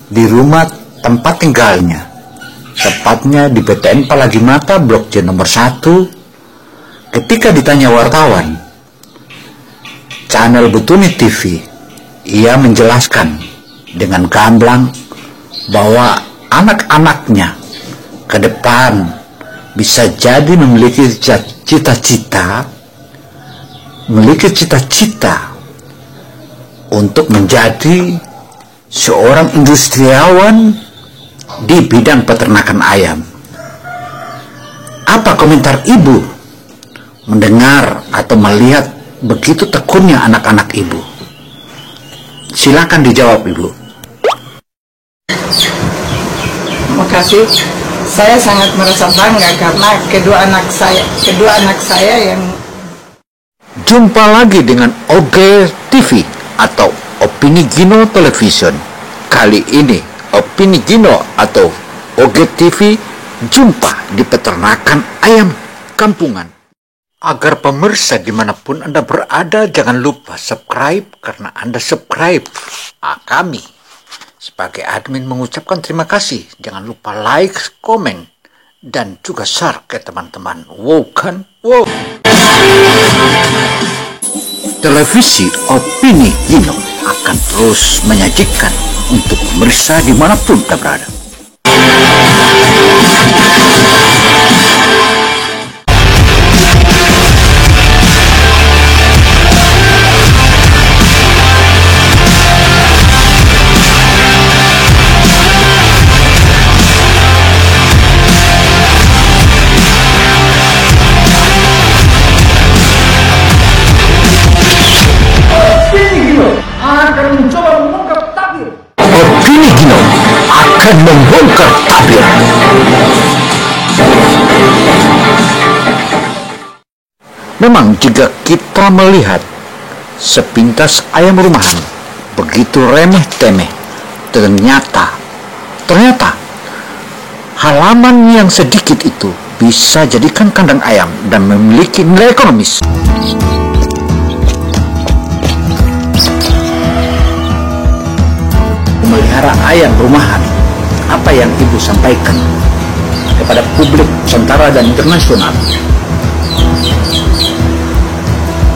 di rumah tempat tinggalnya, tepatnya di PTN Palagi Mata Blok C nomor 1. Ketika ditanya wartawan channel Butuni TV, ia menjelaskan dengan gamblang bahwa anak-anaknya ke depan bisa jadi memiliki cita-cita untuk menjadi seorang industriawan di bidang peternakan ayam. Apa komentar ibu mendengar atau melihat begitu tekunnya anak-anak ibu? Silakan dijawab, ibu. Terima kasih. Saya sangat merasa bangga karena kedua anak saya yang... Jumpa lagi dengan OG TV atau Opini Gino Television. Kali ini Opini Gino atau OG TV jumpa di peternakan ayam kampungan. Agar pemirsa dimanapun Anda berada, jangan lupa subscribe, karena Anda subscribe kami sebagai admin mengucapkan terima kasih. Jangan lupa like, komen, dan juga share ke teman-teman. Wow kan? Wow. Televisi Opini Gino akan terus menyajikan untuk pemirsa dimanapun Anda berada. Opini Gino akan membongkar tabir. Memang jika kita melihat sepintas ayam rumahan begitu remeh-temeh, ternyata halaman yang sedikit itu bisa jadikan kandang ayam dan memiliki nilai ekonomis. Memelihara ayam rumahan, apa yang ibu sampaikan kepada publik Nusantara dan internasional?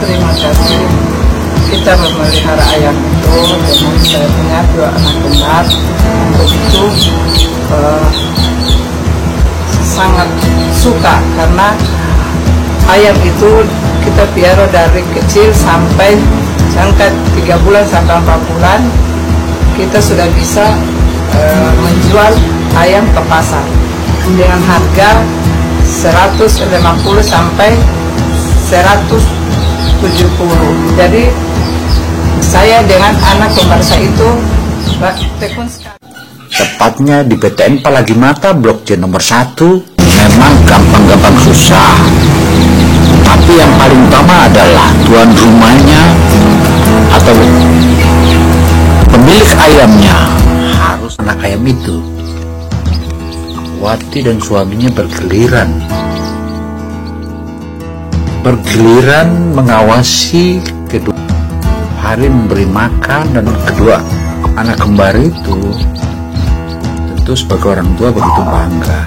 Terima kasih. Kita memelihara ayam itu dengan saya punya 2 anak kembar. Untuk itu sangat suka karena ayam itu kita piara dari kecil sampai jangka 3 bulan sampai 4 bulan. Kita sudah bisa menjual ayam ke pasar dengan harga 150 sampai 170. Jadi saya dengan anak kembar saya itu tekun sekali. Tepatnya di PTN Palagi Mata Blok C nomor 1. Memang gampang-gampang susah, tapi yang paling utama adalah tuan rumahnya atau pemilik ayamnya harus anak ayam itu. Wati dan suaminya bergiliran mengawasi kedua hari memberi makan, dan kedua anak kembar itu tentu sebagai orang tua begitu bangga.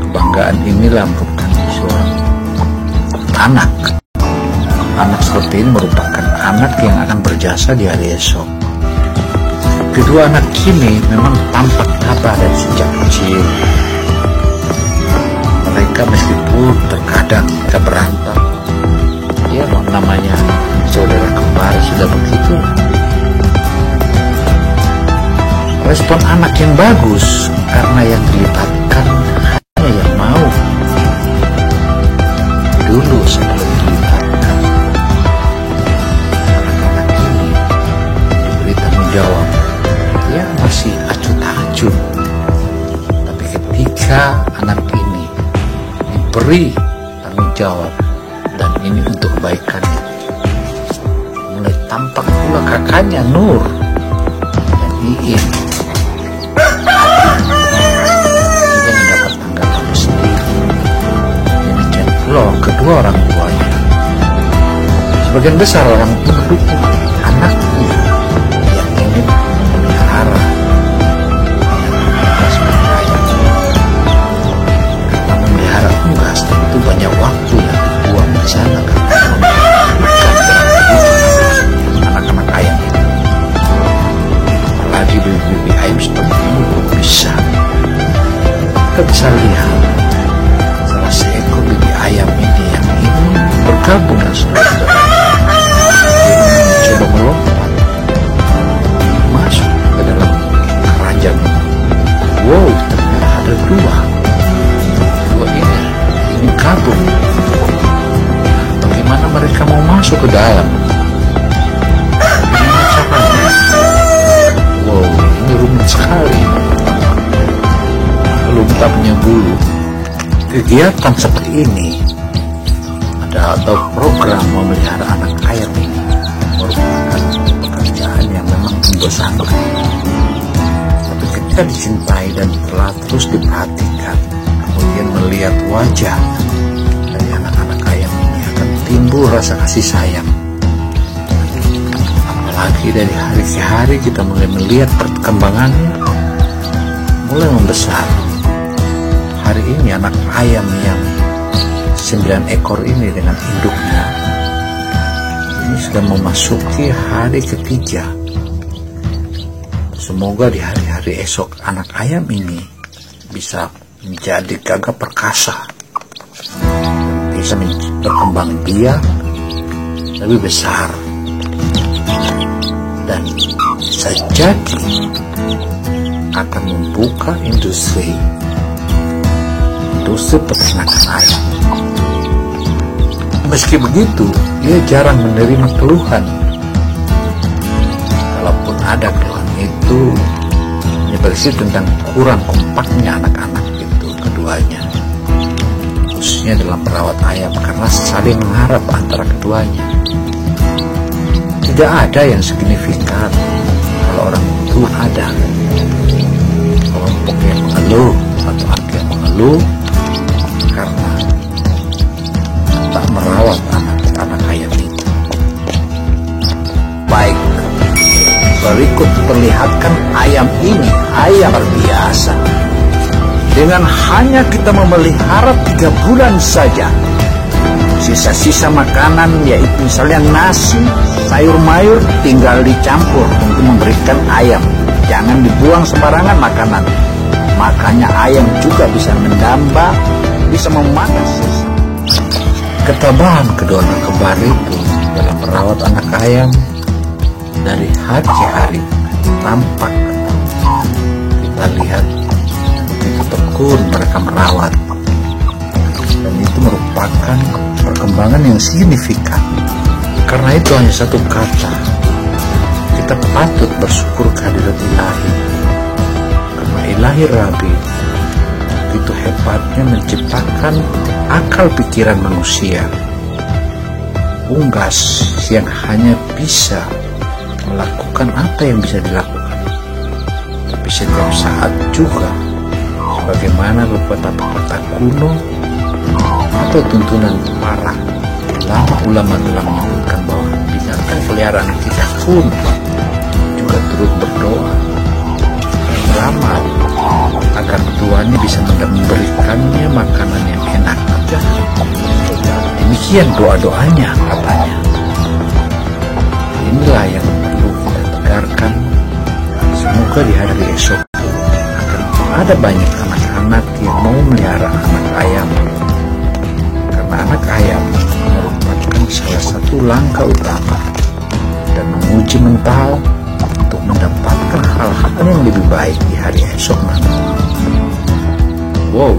Kebanggaan inilah merupakan seorang anak seperti ini merupakan anak yang akan berjasa di hari esok. Kedua anak ini memang tampak tabah dari sejak kecil. Mereka meskipun terkadang berantem, ya namanya saudara kembar sudah begitu. Respon anak yang bagus karena yang dilibatkan hanya yang mau. Dulu sebelum dilibatkan, anak-anak ini diberi tanggung jawab, ya masih acuh tak acuh. Tapi ketika anak ini diberi tanggung jawab, dan ini untuk kebaikannya, mulai tampak pula kakaknya Nur dan Iin. Dia mendapat tanggapan sendiri. Demikian pula kedua orang tuanya. Sebagian besar orang tua mendukung anaknya yang ingin memelihara kita bisa lihat salah seekor baby ayam ini yang ingin bergabung dengan saudara-saudara. Dia mencoba melompat masuk ke dalam keranjang. Wow, ternyata ada dua ini ingin kabur. Bagaimana mereka mau masuk ke dalam? Bagaimana caranya? Wow, ini rumit sekali. Belum tak punya bulu. Kegiatan seperti ini atau program memelihara anak ayam ini merupakan pekerjaan yang memang membosankan. Tapi ketika dicintai dan telah terus diperhatikan, kemudian melihat wajah dari anak-anak ayam ini, akan timbul rasa kasih sayang. Apalagi dari hari ke hari kita mulai melihat perkembangannya mulai membesar. Hari ini anak ayam yang 9 ekor ini dengan induknya ini sudah memasuki hari ketiga. Semoga di hari-hari esok anak ayam ini bisa menjadi gagah perkasa, bisa berkembang biak lebih besar, dan bisa jadi akan membuka industri peternakan ayam. Meski begitu, dia jarang menerima keluhan. Kalaupun ada keluhan itu berisi tentang kurang kompaknya anak-anak itu keduanya, khususnya dalam merawat ayam, karena saling mengharap antara keduanya. Tidak ada yang signifikan kalau orang itu ada kelompok yang mengeluh atau anak yang mengeluh karena tak merawat anak ayam itu. Baik, berikut perlihatkan ayam ini, ayam biasa. Dengan hanya kita memelihara 3 bulan saja, sisa-sisa makanan yaitu misalnya nasi, sayur mayur tinggal dicampur untuk memberikan ayam. Jangan dibuang sembarangan makanan. Makanya ayam juga bisa mendamba, bisa memakan sisa. Ketabahan kedua anak kembar itu dalam merawat anak ayam dari hari ke hari tampak. Kita lihat begitu tekun mereka merawat, dan itu merupakan perkembangan yang signifikan. Karena itu hanya satu kata, kita patut bersyukur kehadirat Ilahi. Karena Ilahi Rabi begitu hebatnya menciptakan akal pikiran manusia, unggas yang hanya bisa melakukan apa yang bisa dilakukan, tapi setiap saat juga sebagaimana pepatah-pepatah kuno atau tuntunan para ulama telah menyebutkan bahwa binatang peliharaan kita pun juga turut berdoa beramal agar tuannya bisa memberikannya makanan yang enak. Demikian doa-doanya katanya. Inilah yang perlu kita tegarkan. Semoga di hari esok akan ada banyak anak-anak yang mau melihara anak ayam, karena anak ayam merupakan salah satu langkah utama dan menguji mental untuk mendapatkan hal-hal yang lebih baik di hari esok nanti. Wow.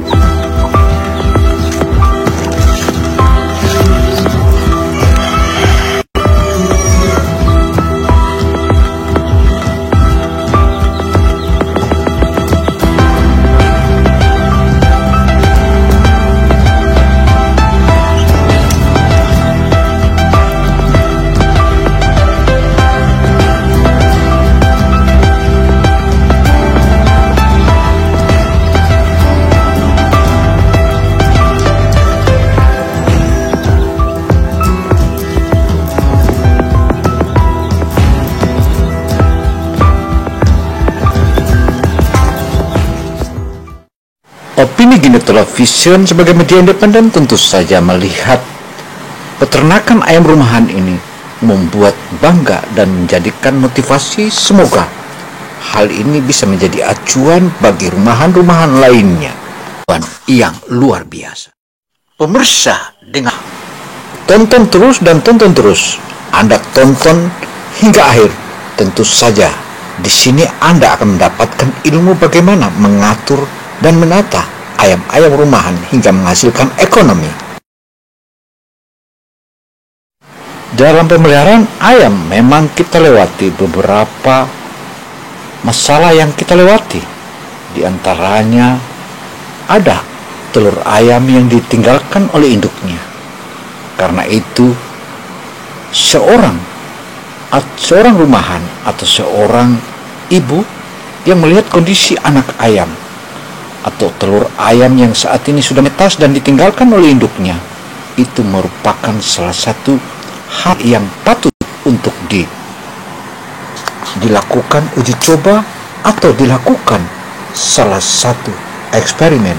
Opini Gino Television sebagai media independen tentu saja melihat peternakan ayam rumahan ini membuat bangga dan menjadikan motivasi. Semoga hal ini bisa menjadi acuan bagi rumahan-rumahan lainnya yang luar biasa. Pemirsa, dengan tonton terus dan tonton terus. Anda tonton hingga akhir. Tentu saja di sini Anda akan mendapatkan ilmu bagaimana mengatur dan menata ayam-ayam rumahan hingga menghasilkan ekonomi. Dalam pemeliharaan ayam memang kita lewati beberapa masalah yang kita lewati. Di antaranya ada telur ayam yang ditinggalkan oleh induknya. Karena itu seorang rumahan atau seorang ibu yang melihat kondisi anak ayam atau telur ayam yang saat ini sudah menetas dan ditinggalkan oleh induknya, itu merupakan salah satu hal yang patut untuk dilakukan uji coba atau dilakukan salah satu eksperimen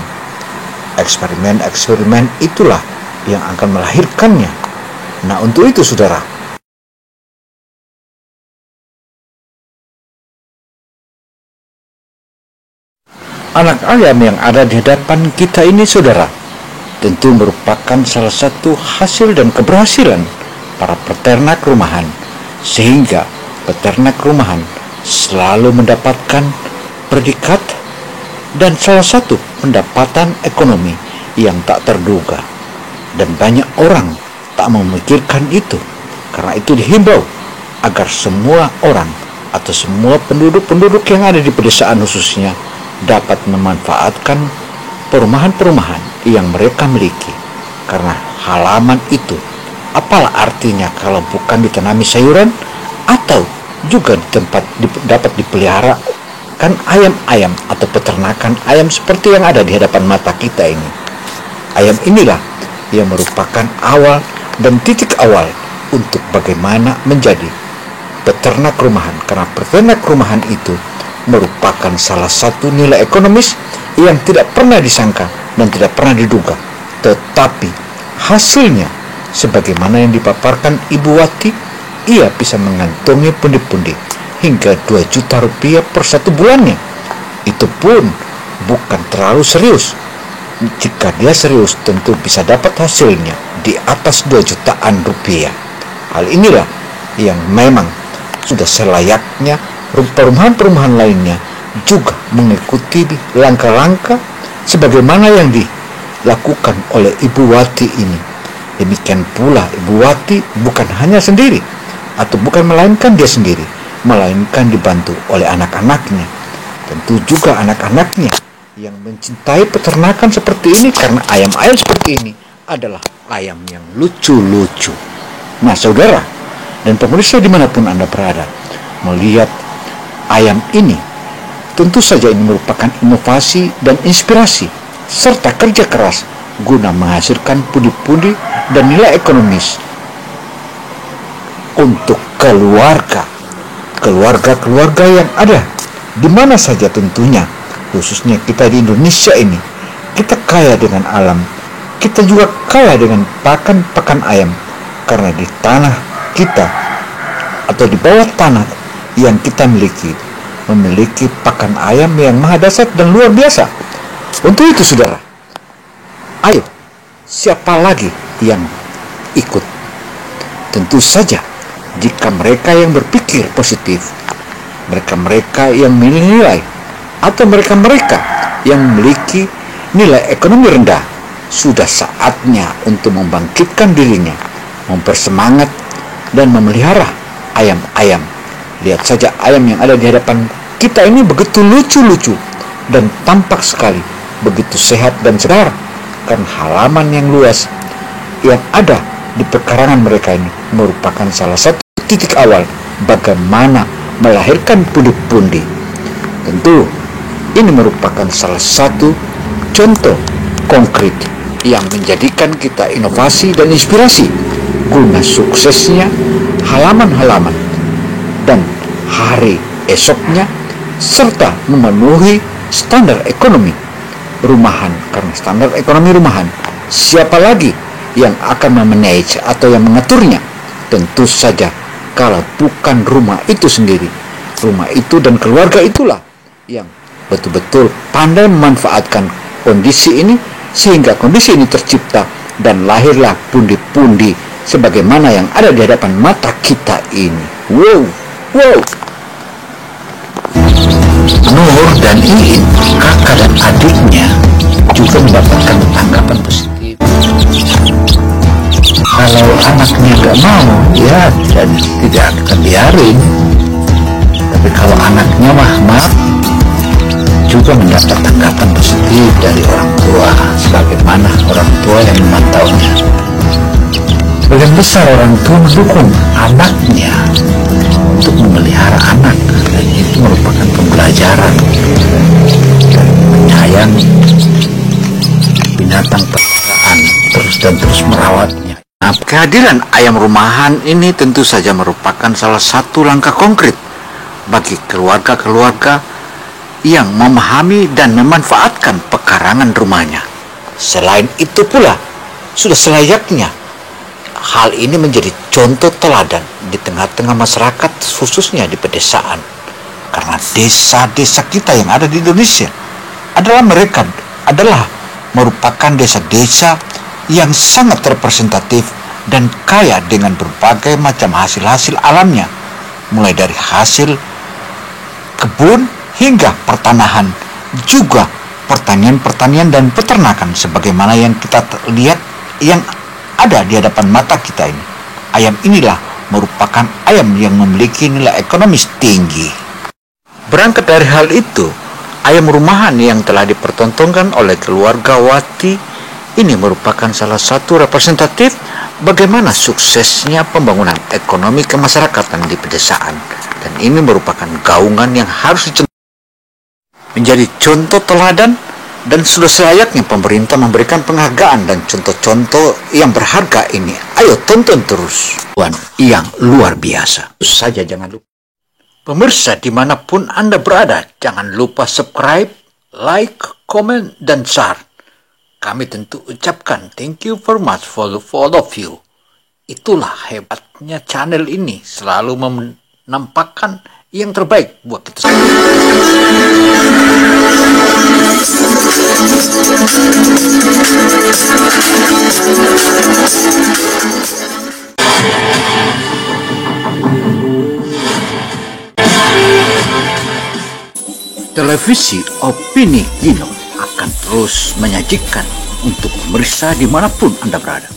itulah yang akan melahirkannya. Nah, untuk itu saudara, anak ayam yang ada di hadapan kita ini saudara, tentu merupakan salah satu hasil dan keberhasilan para peternak rumahan, sehingga peternak rumahan selalu mendapatkan predikat dan salah satu pendapatan ekonomi yang tak terduga, dan banyak orang tak memikirkan itu. Karena itu dihimbau agar semua orang atau semua penduduk yang ada di pedesaan khususnya dapat memanfaatkan perumahan-perumahan yang mereka miliki. Karena halaman itu apalah artinya kalau bukan ditanami sayuran atau juga di tempat dapat dipelihara kan ayam-ayam atau peternakan ayam seperti yang ada di hadapan mata kita ini. Ayam inilah yang merupakan awal dan titik awal untuk bagaimana menjadi peternak rumahan, karena peternak rumahan itu merupakan salah satu nilai ekonomis yang tidak pernah disangka dan tidak pernah diduga, tetapi hasilnya sebagaimana yang dipaparkan Ibu Wati, ia bisa mengantongi pundi-pundi hingga 2 juta rupiah per 1 bulannya. Itu pun bukan terlalu serius. Jika dia serius, tentu bisa dapat hasilnya di atas 2 jutaan rupiah. Hal inilah yang memang sudah selayaknya perumahan-perumahan lainnya juga mengikuti langkah-langkah sebagaimana yang dilakukan oleh Ibu Wati ini. Demikian pula Ibu Wati bukan hanya sendiri atau bukan melainkan dia sendiri, melainkan dibantu oleh anak-anaknya. Tentu juga anak-anaknya yang mencintai peternakan seperti ini, karena ayam-ayam seperti ini adalah ayam yang lucu-lucu. Nah saudara dan pemirsa dimanapun Anda berada, melihat ayam ini, tentu saja ini merupakan inovasi dan inspirasi serta kerja keras guna menghasilkan pundi-pundi dan nilai ekonomis untuk keluarga yang ada di mana saja tentunya, khususnya kita di Indonesia ini. Kita kaya dengan alam, kita juga kaya dengan pakan ayam, karena di tanah kita atau di bawah tanah yang kita memiliki pakan ayam yang maha dahsyat dan luar biasa. Untuk itu saudara, ayo, siapa lagi yang ikut? Tentu saja jika mereka yang berpikir positif, mereka yang menilai, atau mereka yang memiliki nilai ekonomi rendah, sudah saatnya untuk membangkitkan dirinya, mempersemangat dan memelihara ayam-ayam. Lihat saja ayam yang ada di hadapan kita ini begitu lucu-lucu dan tampak sekali begitu sehat dan segar, karena halaman yang luas yang ada di pekarangan mereka ini merupakan salah satu titik awal bagaimana melahirkan pundi-pundi. Tentu ini merupakan salah satu contoh konkret yang menjadikan kita inovasi dan inspirasi guna suksesnya halaman-halaman dan hari esoknya, serta memenuhi standar ekonomi rumahan. Karena standar ekonomi rumahan, siapa lagi yang akan memanage atau yang mengaturnya? Tentu saja kalau bukan rumah itu sendiri. Rumah itu dan keluarga itulah yang betul-betul pandai memanfaatkan kondisi ini sehingga kondisi ini tercipta dan lahirlah pundi-pundi sebagaimana yang ada di hadapan mata kita ini. Wow. Nur dan Iin, kakak dan adiknya, juga mendapatkan tanggapan positif. Kalau anaknya nggak mau, ya dan tidak akan biarin. Tapi kalau anaknya maaf, juga mendapat tanggapan positif dari orang tua, sebagaimana orang tua yang memantaunya. Sebagian besar orang tua mendukung anaknya untuk memelihara anak, dan itu merupakan pembelajaran dan menyayangi binatang peliharaan terus merawatnya. Nah, kehadiran ayam rumahan ini tentu saja merupakan salah satu langkah konkret bagi keluarga-keluarga yang memahami dan memanfaatkan pekarangan rumahnya. Selain itu pula, sudah selayaknya hal ini menjadi contoh teladan di tengah-tengah masyarakat, khususnya di pedesaan. Karena desa-desa kita yang ada di Indonesia adalah merupakan desa-desa yang sangat representatif dan kaya dengan berbagai macam hasil-hasil alamnya, mulai dari hasil kebun hingga pertanahan, juga pertanian dan peternakan sebagaimana yang kita lihat yang ada di hadapan mata kita ini. Ayam inilah merupakan ayam yang memiliki nilai ekonomis tinggi. Berangkat dari hal itu, ayam rumahan yang telah dipertontonkan oleh keluarga Wati ini merupakan salah satu representatif bagaimana suksesnya pembangunan ekonomi kemasyarakatan di pedesaan. Dan ini merupakan gaungan yang harus menjadi contoh teladan, dan sudah selayaknya pemerintah memberikan penghargaan dan contoh-contoh yang berharga ini. Ayo tonton terus. Yang luar biasa. Terus saja jangan lupa. Pemirsa dimanapun Anda berada, jangan lupa subscribe, like, komen, dan share. Kami tentu ucapkan thank you very much for all of you. Itulah hebatnya channel ini, selalu menampakkan yang terbaik buat kita semua. Televisi Opini Gino akan terus menyajikan untuk pemirsa dimanapun Anda berada.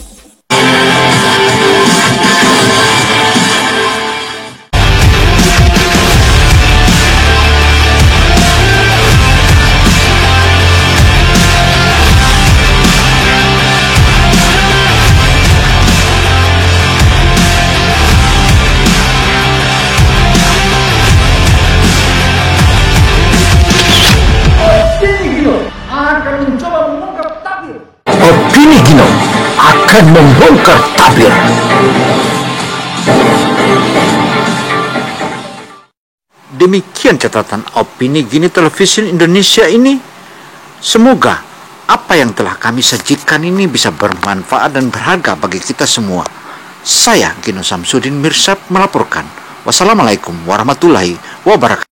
Opini Gino akan membongkar tabir. Demikian catatan Opini Gino Television Indonesia ini. Semoga apa yang telah kami sajikan ini bisa bermanfaat dan berharga bagi kita semua. Saya Gino Samsudin Mirsad melaporkan. Wassalamualaikum warahmatullahi wabarakatuh.